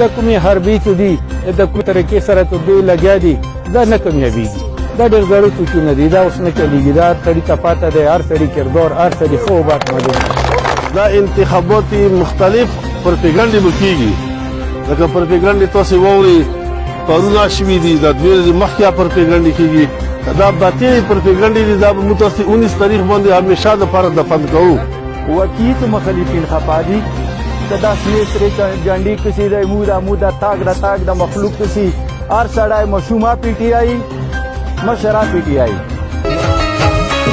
دا کومې حربي څه دي د کومې طریقې سره چې دوی لګیا دي دا نه کامیابېږي. دا ډېر زاړه سوچونه دي، دا اوس نه چلېږي. دا هر سړي ته پاته دی، هر سړي کردار، هر سړي ښه و بد معلوم. دا انتخابات مختلف پروپیګنډې به کېږي، لکه پروپیګنډې تاسې واورئ کارونه شوي دي، د 2 ورځې مخکې پروپیګنډې کېږي. دا باطلې پروپیګنډې دي، دا به موږ تاسې 19 تاریخ باندې همیشه دپاره دفن کوو. وکیت مخالفین خفا دي که دا سرې سرې جنډې کسي دی، مو دا تاګ د تاګ د مخلوق کسي. هر سړی مشومه PTI مشره PTI.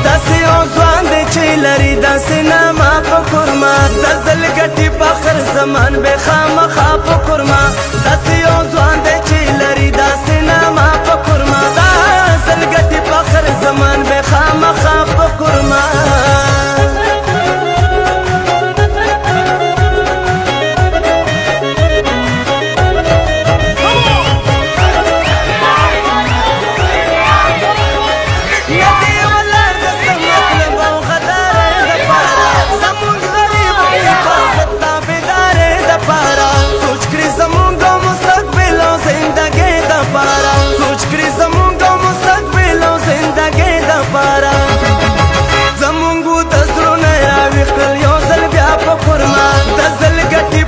داسې یو ځوان دی چې لري داسې نامه په کورما، د زل ګټي فخرزمان به خامخا په کورما. داسې یو ځوان دی چې لري داسې نامه په کورما، د زل ګټي فخرزمان به خامخا په کورما.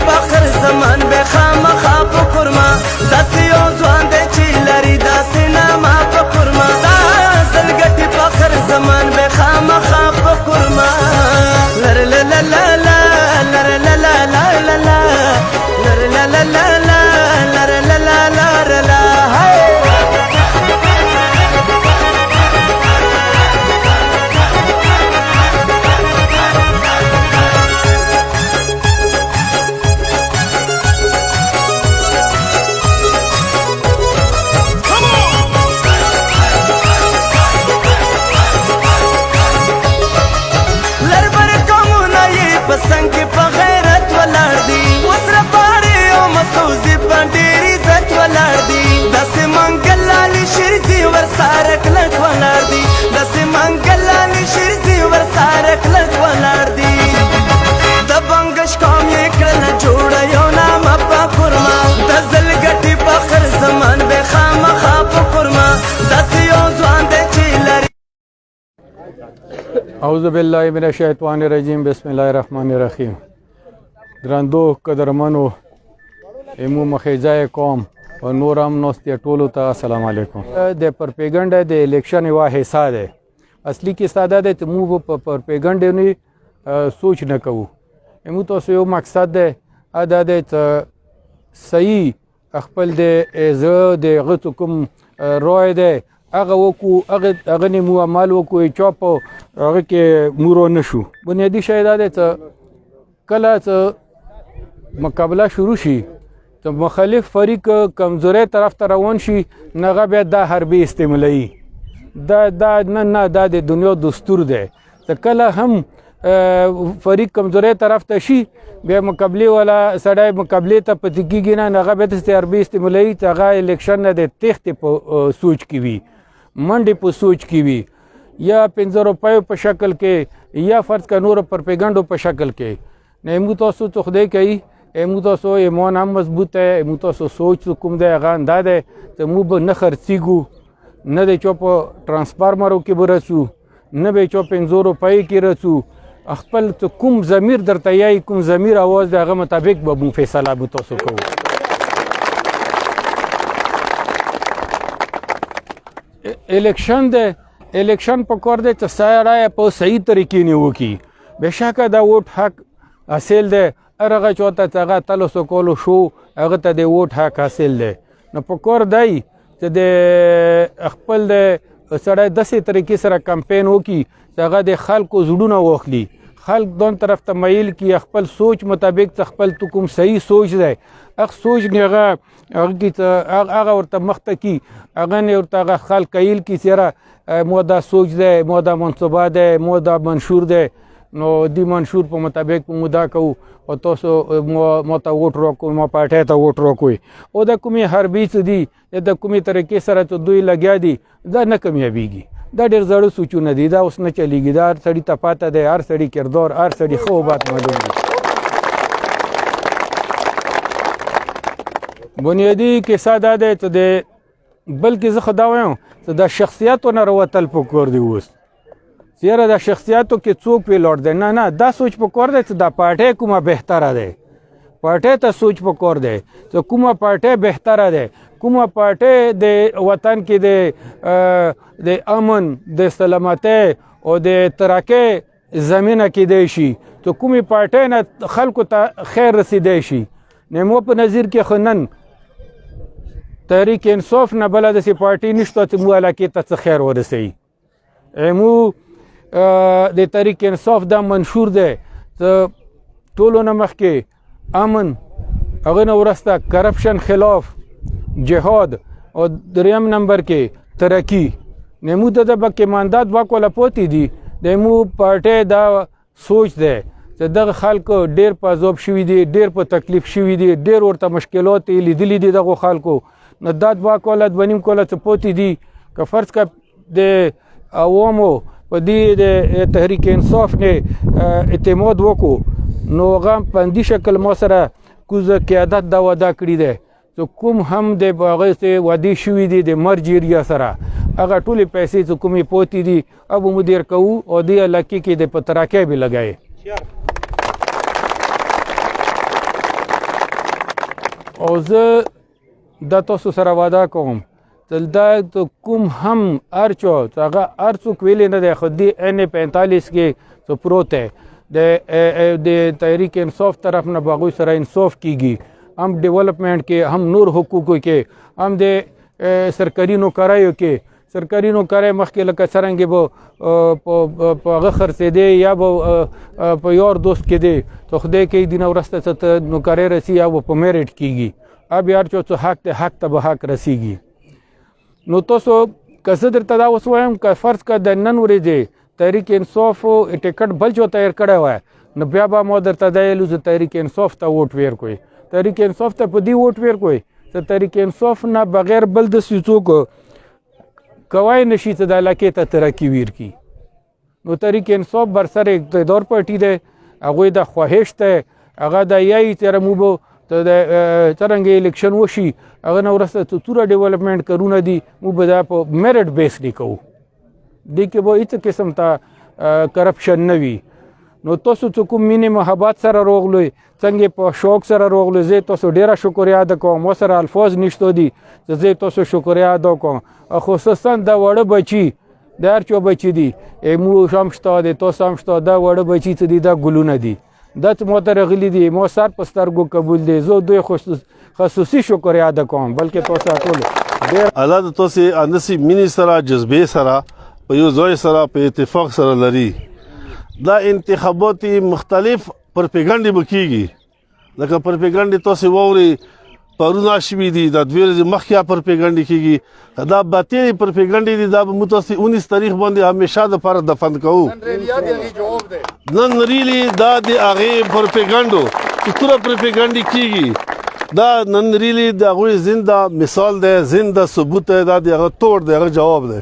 فخرزمان به خامخا په کورما، داسې یو ځوان دی چې لري داسې نامه په کورما، دا زل ګټي فخرزمان به خامخا په کورما. لره لا لا لا لا لره لا لا لا لا لا لره لا لا لا لا لره لا لا لا لا پسنګ په غیرت ولاړ دي، وسره پاړې او مسوزي په ډېر عزت ولاړ دي. داسې منګل لالي شیرزي ورساره کلک ولاړ دي، داسې منګل لالي شیرزي ورساره کلک ولاړ دي. د بنگش قوم یې کړله جوړه یو نامه په کورما، د زل ګټي فخرزمان به خامخا په کورما. داسې یو ځوان دی چې لري. اعوذ باللہ من الشیطان الرجیم، بسم اللہ الرحمن الرحیم. درندو قدرمنو ایمو مخیجای قوم و نورم نوستی ټولو ته السلام علیکم. د پروپیګنډ د الیکشن یوه حصہ ده. اصلي کیسه دا ده چې موږ په پروپیګنډ نه سوچ نه کوو. موږ تاسو یو مقصد ده دا ده چې صحیح خپل د زړه د هغه کوم رای ده هغه وکړو، هغه نه مو عمل وکړو، چاپ هغه کې مورو نه شو. بنیادي شی دا دی چې کله چې مقابله شروع شي چې مخالف فریق کمزورۍ طرف ته روان شي، نو هغه بیا دا حربي استعمالوي. دا نه دا د دنیا دستور دی چې کله هم فریق کمزورۍ طرف ته شي، بیا مقابلې والا سړی مقابلې ته پاتې کېږي نه، هغه بیا داسې حربي استعمالوي چې هغه الیکشن نه د تېښتې په سوچ کې وي، منډې په سوچ کې وي، یا 50 روپیو په شکل کې، یا فرض کا نور پروپیګنډو په شکل کې. نه موږ تاسو څه خدای کوي، موږ تاسو ایمان هم مضبوط دی، موږ تاسو سوچ کوم دی هغه دا دی چې موږ به نه خرڅېږو، نه د چا په ټرانسفارمرو کې به رسو، نه به چا 50 روپۍ کې رسو. خپل کوم ضمیر درته یایي، کوم ضمیر اواز دی، هغه مطابق به مو فیصله به تاسو کوو. الیکشن دی، الیکشن په کار دی چې سړی په صحیح طریقې نه وکړي. بېشکه دا ووټ حق حاصل دی، هر هغه چا ته چې هغه تلسو کولو شو، هغه ته د ووټ حق حاصل دی. نو په کار دی چې د خپل د سړی داسې طریقې سره کمپین وکړي چې هغه د خلکو زړونه واخلي، خلک دون طرف ته میل کړي، خپل سوچ مطابق چې خپل تو کوم صحیح سوچ دی هغه سوچ نه هغه ورته مخته کړي، هغه نه ورته هغه خلک قایل کړي چې یاره مو دا سوچ دی، مو دا منصوبه دی، مو دا منشور دی. نو دی منشور په مطابق مو دا کوو او تاسو مو ته ووټ راکوئ، مو پارټۍ ته ووټ راکوئ. او د کومې حربي څه دي، د کومې طریقې سره چې دوی لګیا دي، دا نه کامیابېږي. دا ډېر زاړه سوچونه دي، دا اوس نه چلېږي. دا هر سړي ته پاته دی، هر سړي کردار، هر سړي ښه و بد معلوم دی. بنیادي کیسه دا دی چې د بلکې زه خو دا وایم چې د شخصیاتو نه راوتل پکار دی اوس چې یاره د شخصیاتو کې څوک ویلوړ دی نه دا سوچ پکار دی چې دا پارټۍ کومه بهتره دی پارټۍ ته سوچ پکار دی چې کومه پارټۍ بهتره دی کومه پارټۍ د وطن کې د امن د سلامتۍ او د ترقۍ زمینه کیدی شي چې کومې پارټۍ نه خلکو ته خیر رسیدی شي نو په نظر کې خو نن تحریک انصاف نه بله داسې پارټۍ نشته چې مو علاقې ته څه خیر ورسوي مو د تحریک انصاف دا منشور دی چې ټولو نه مخکې امن هغه نه وروسته کرپشن خلاف جهاد او دریم نمبر کې ترقی نمو د بکې ماندات واکوله پوتی دي د مو پارټۍ دا سوچ دی چې دغه خلکو ډیر په عذاب شوي دي ډیر په تکلیف شوي دي ډیر ورته مشکلات یې لیدلي دي دغو خلکو نو دا دوه کاله دوه نیم کاله څه پوتې دي که فرض که د عوامو په دې د تحریک انصاف نه اعتماد وکړو نو هغه په همدې شکل ما سره کوزه قیادت دا وعده کړې دی چې کوم هم د هغې څه وعدې شوي دي د مرج ایریا سره هغه ټولې پیسې چې کومې پوتې دي اب مدیر کوو او دې علاقې کې د په تراکۍ به لګایې او زه دا تاسو سره وعده کوم چې دا کوم هم هر چا چې هغه هر څوک ویلی نه دی خو دې NA-45 کې څه پروت دی د تحریک انصاف طرف نه به هغوی سره انصاف کیږي هم ډیولپمنټ کې هم نور حقوقو کې هم د سرکاري نوکریو کې سرکاري نوکری مخکې لکه څرنګې به په هغه خرڅېدی یا به په یار دوست کې دی تو خدای کوي دینه وروسته څه نوکری رسي یا به په میرټ کیږي اب یار چې څه حق دی حق ته به حق رسیږي نو تاسو که زه درته دا اوس وایم که فرض که د نن ورځې تحریک انصاف ټکټ بل چا تیار کړی وای نو بیا به ما درته دا ویلو چې تحریک انصاف ته ووټ ویر کوئ تحریک انصاف ته په دې ووټ ویر کوئ چې تحریک انصاف نه بغیر بل داسې څوک کوای نشي چې د علاقې ته ترقي ویر کړي نو تحریک انصاف برسر اقتدار پارټي دی هغوی د خواهش دی هغه د یایي تېره مو به څرنګه الیکشن وشي هغه نه وروسته څه توره ډیولپمنټ کارونه دي موږ به دا په میرټ بیس دی کوو دې کې به هېڅ قسم ته کرپشن نه وي نو تاسو چې کوم مینې محبت سره راغلئ څنګه په شوق سره راغلئ زه تاسو ډېره شکریه ادا کوم ما سره الفاظ نشته دي چې زه تاسو شکریه ادا کوم خصوصا دا وړه بچي د هر چا بچي دي موږ هم شته د تاسو هم شته دا وړه بچي چې دي دا ګلونه دي دا چې ما ته راغلي دي ما سر په سترګو قبول دی زه دوی خصوصي شکریه ادا کوم بلکې تاسو ټول ډېر الله د تاسو اندسي مینې سره جذبې سره په یو ځای سره په اتفاق سره لري دا انتخابات مختلف پرپیګنډې به کېږي لکه پرپیګنډې تاسو واورئ پرونه شوي دي د دوې ورځې مخکې پرپیګنډې کېږي دا باطلې پرپیګنډې دي دا به موږ تاسو 19 تاریخ باندې همیشه دپاره دفن کوو نن ریلي دا د هغې پرپیګنډو چې توره پرپیګنډې کېږي دا نن ریلي د هغوی زنده مثال دی زنده ثبوت دی دا د هغه توړ دی هغه جواب دی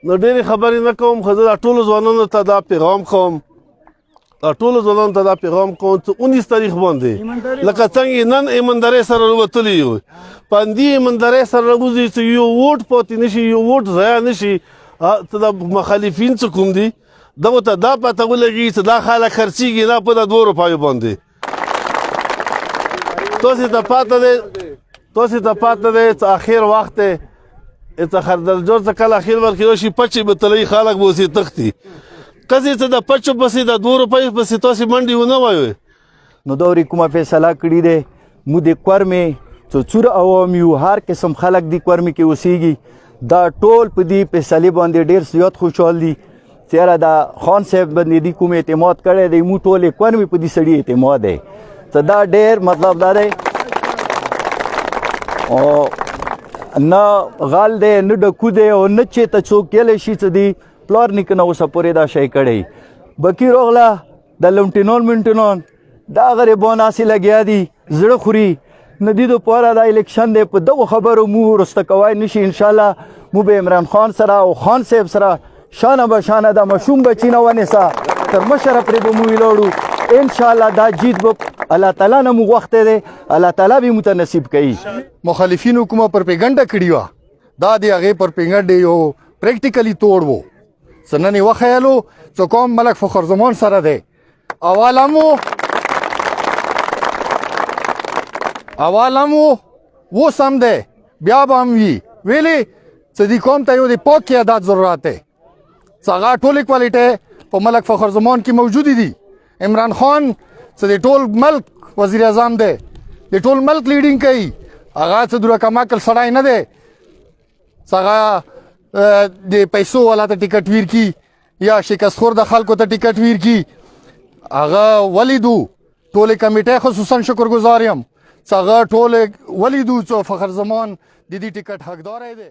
نو ډېرې خبرې نه کوم خو زه دا ټولو ځوانانو ته دا پیغام کوم ټولو ځوانانو ته دا پیغام کوم چې 19 تاریخ باندې لکه څنګه نن ایماندارۍ سره وتلي یو په همدې ایماندارۍ سره راوځي چې یو ووټ پاتې نشي یو ووټ ضایع نشي ته د مخالفین څه کوم دي دغو ته دا پته ولګي چې دا خلک خرڅېږي نه په د 2 روپیو باندې تاسې ته پاته دی چې اخر وخت دی ته خردلجور څه کله اخر ورکې راشي پچې به تلوي خلک به اوسې تښتي قضې ته د پچو پسې د 2 روپیو پسې تاسې منډې ونه وایئ نو دا ورې کومه فیصله کړې دی موږ د کورمې څو څور عوام یو هر قسم خلک دي کورمې کې اوسېږي دا ټول په دې فیصلې باندې ډېر زیات خوشحال دي چې یاره دا خان صاحب باندې دي کوم اعتماد کړی دی موږ ټولې کورمې په دې سړي اعتماد دی څه دا ډېر مطلب دا دی نه غال دی نه ډکو دی او نه چې ته څوک کیلی شي چې دی پلار نیکه نه اوسه پورې دا شی کړی بکي راغله د لمټینون منټینون دا غریبان هسې لګیا دي زړه خوري نه دي دپاره دا الیکشن دی په دغو خبرو مو وروسته کوی نشي انشاءالله مو به عمران خان سره او خان صاحب سره شانه به شانه دا مشوم بچي نه ونیسه تر مشره پرې به مو ولاړو انشاءاللہ دا جیت به الله تعالی نه مو غوښتی دی، الله تعالی به مو ته نصیب کوي. مخالفینو کومه پرپیګنډه کړې وه دا د هغې پرپیګنډې یو پریکټیکلی توړ و. څه نن یې وښیلو څه کوم ملک فخرزمان سره دی. اول هم و اوس هم دی بیا به هم وي. ویلې څه دې قوم ته یو د پاک قیادت ضرورت دی. څه هغه ټولې کوالټۍ په ملک فخرزمان کې موجودې دي. عمران خان څه د ټول ملک وزیر اعظم دی، د ټول ملک لیډینګ کوي. هغه څه دوره کمعقل سړی نه دی څه هغه د پیسو والا ته ټکټ ویر کی یا شکست خور د خلکو ته ټکټ ویر کی. هغه ولیدو ټولې کمیټې خصوصا شکرګزار یم څه هغه ټولې ولیدو چې فخرزمان د دې ټکټ حقدار دی.